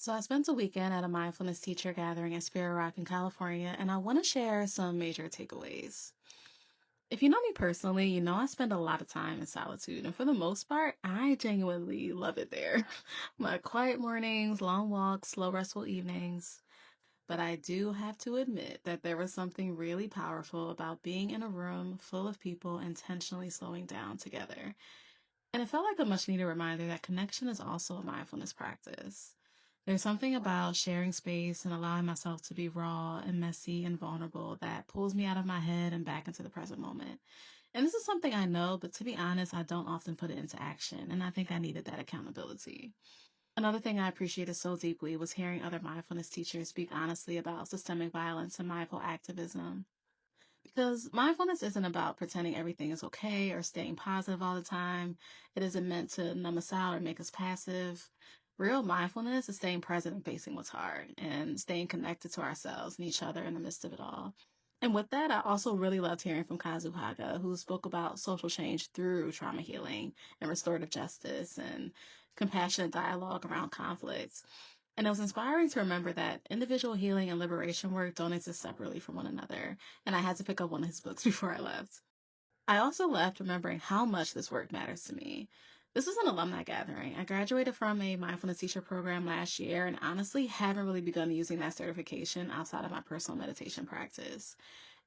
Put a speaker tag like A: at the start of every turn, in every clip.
A: So I spent a weekend at a mindfulness teacher gathering at Spirit Rock in California, and I want to share some major takeaways. If you know me personally, you know I spend a lot of time in solitude, and for the most part, I genuinely love it there. My quiet mornings, long walks, slow, restful evenings. But I do have to admit that there was something really powerful about being in a room full of people intentionally slowing down together. And it felt like a much needed reminder that connection is also a mindfulness practice. There's something about sharing space and allowing myself to be raw and messy and vulnerable that pulls me out of my head and back into the present moment. And this is something I know, but to be honest, I don't often put it into action. And I think I needed that accountability. Another thing I appreciated so deeply was hearing other mindfulness teachers speak honestly about systemic violence and mindful activism. Because mindfulness isn't about pretending everything is okay or staying positive all the time. It isn't meant to numb us out or make us passive. Real mindfulness is staying present and facing what's hard and staying connected to ourselves and each other in the midst of it all. And with that, I also really loved hearing from Kazu Haga, who spoke about social change through trauma healing and restorative justice and compassionate dialogue around conflicts. And it was inspiring to remember that individual healing and liberation work don't exist separately from one another. And I had to pick up one of his books before I left. I also left remembering how much this work matters to me. This was an alumni gathering. I graduated from a mindfulness teacher program last year and honestly haven't really begun using that certification outside of my personal meditation practice.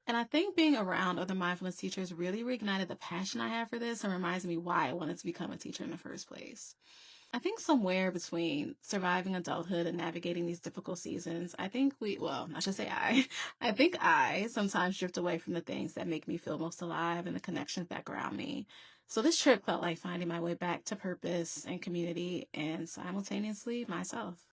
A: And I think being around other mindfulness teachers really reignited the passion I have for this and reminds me why I wanted to become a teacher in the first place. I think somewhere between surviving adulthood and navigating these difficult seasons, I should say I think I sometimes drift away from the things that make me feel most alive and the connections that ground me. So this trip felt like finding my way back to purpose and community and simultaneously myself.